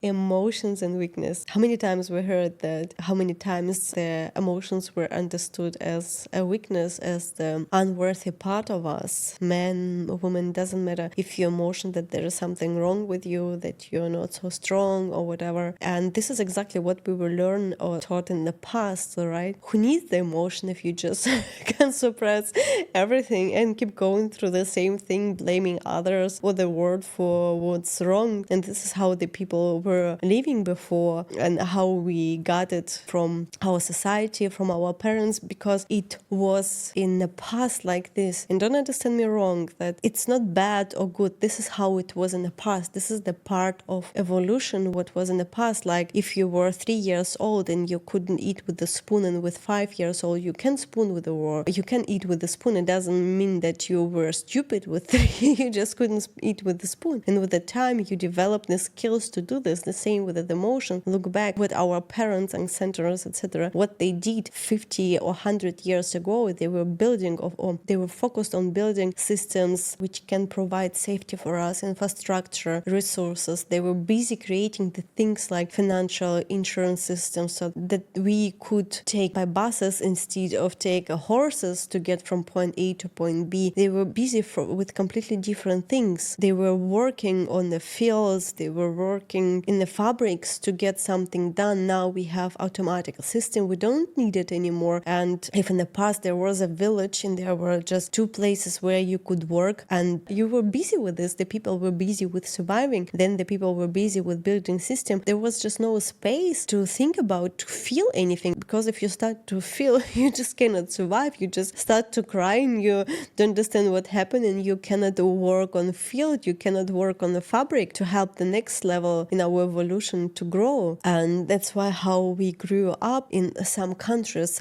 Emotions and weakness. How many times we heard that? How many times the emotions were understood as a weakness, as the unworthy part of us? Man, woman, doesn't matter if your emotion that there is something wrong with you, that you're not so strong or whatever. And this is exactly what we were learned or taught in the past, right? Who needs the emotion if you just can suppress everything and keep going through the same thing, blaming others or the world for what's wrong? And this is how the people were living before and how we got it from our society, from our parents, because it was in the past like this. And don't understand me wrong, that it's not bad or good. This is how it was in the past. This is the part of evolution, what was in the past. Like if you were 3 years old and you couldn't eat with the spoon, and with 5 years old you can spoon with the word, you can eat with the spoon. It doesn't mean that you were stupid with 3. You just couldn't eat with the spoon. And with the time you develop the skills to do this. The same with the emotion. Look back with our parents, ancestors, etc. What they did 50 or 100 years ago, they were building or they were focused on building systems which can provide safety for us, infrastructure, resources. They were busy creating the things like financial insurance systems so that we could take by buses instead of take horses to get from point A to point B. They were busy with completely different things. They were working on the fields. They were working in the fabrics to get something done. Now we have automatic system. We don't need it anymore. And if in the past there was a village and there were just 2 places where you could work and you were busy with this, the people were busy with surviving, then the people were busy with building system. There was just no space to think about, to feel anything, because if you start to feel, you just cannot survive. You just start to cry and you don't understand what happened, and you cannot work on the field, you cannot work on the fabric to help the next level in our evolution to grow. And that's why how we grew up in some countries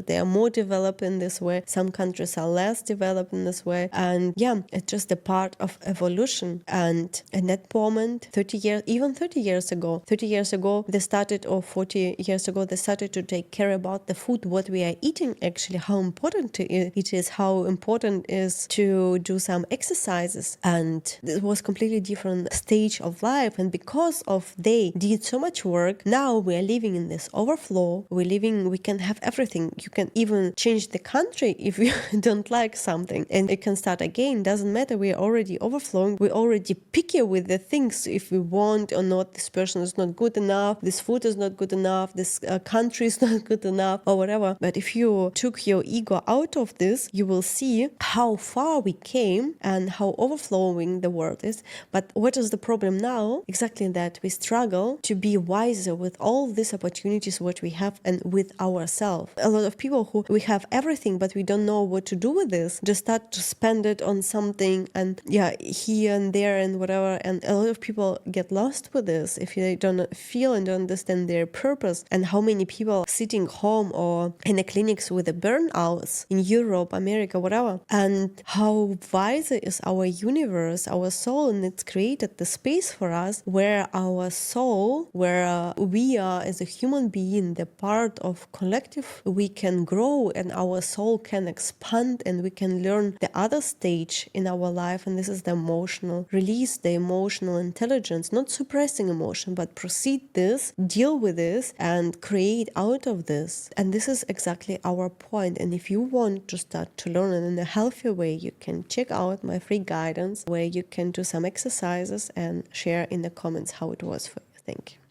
they are more developed in this way, some countries are less developed in this way. And yeah, it's just a part of evolution. And in that moment, 30 years ago they started, or 40 years ago they started to take care about the food, what we are eating, actually how important it is, how important it is to do some exercises. And it was completely different stage of life. And because of they did so much work, now we are living in this overflow. We can have everything. You can even change the country if you don't like something, and it can start again. Doesn't matter. We are already overflowing. We're already picky with the things, if we want or not. This person is not good enough. This food is not good enough. This country is not good enough, or whatever. But if you took your ego out of this, you will see how far we came and how overflowing the world is. But what is the problem now? Exactly that we struggle to be wiser with all these opportunities what we have and with ourselves. A lot of people who we have everything, but we don't know what to do with this, just start to spend it on something, and here and there and whatever. And a lot of people get lost with this if they don't feel and don't understand their purpose. And how many people sitting home or in the clinics with the burnouts in Europe, America, whatever. And how wiser is our universe, our soul, and it's created the space for us where our soul, where we are as a human being, the part of collective, we can grow and our soul can expand and we can learn the other stage in our life. And this is the emotional release, the emotional intelligence, not suppressing emotion, but proceed this, deal with this, and create out of this. And this is exactly our point. And if you want to start to learn it in a healthier way, you can check out my free guidance where you can do some exercises and share in the comments how it was for you. Thank you.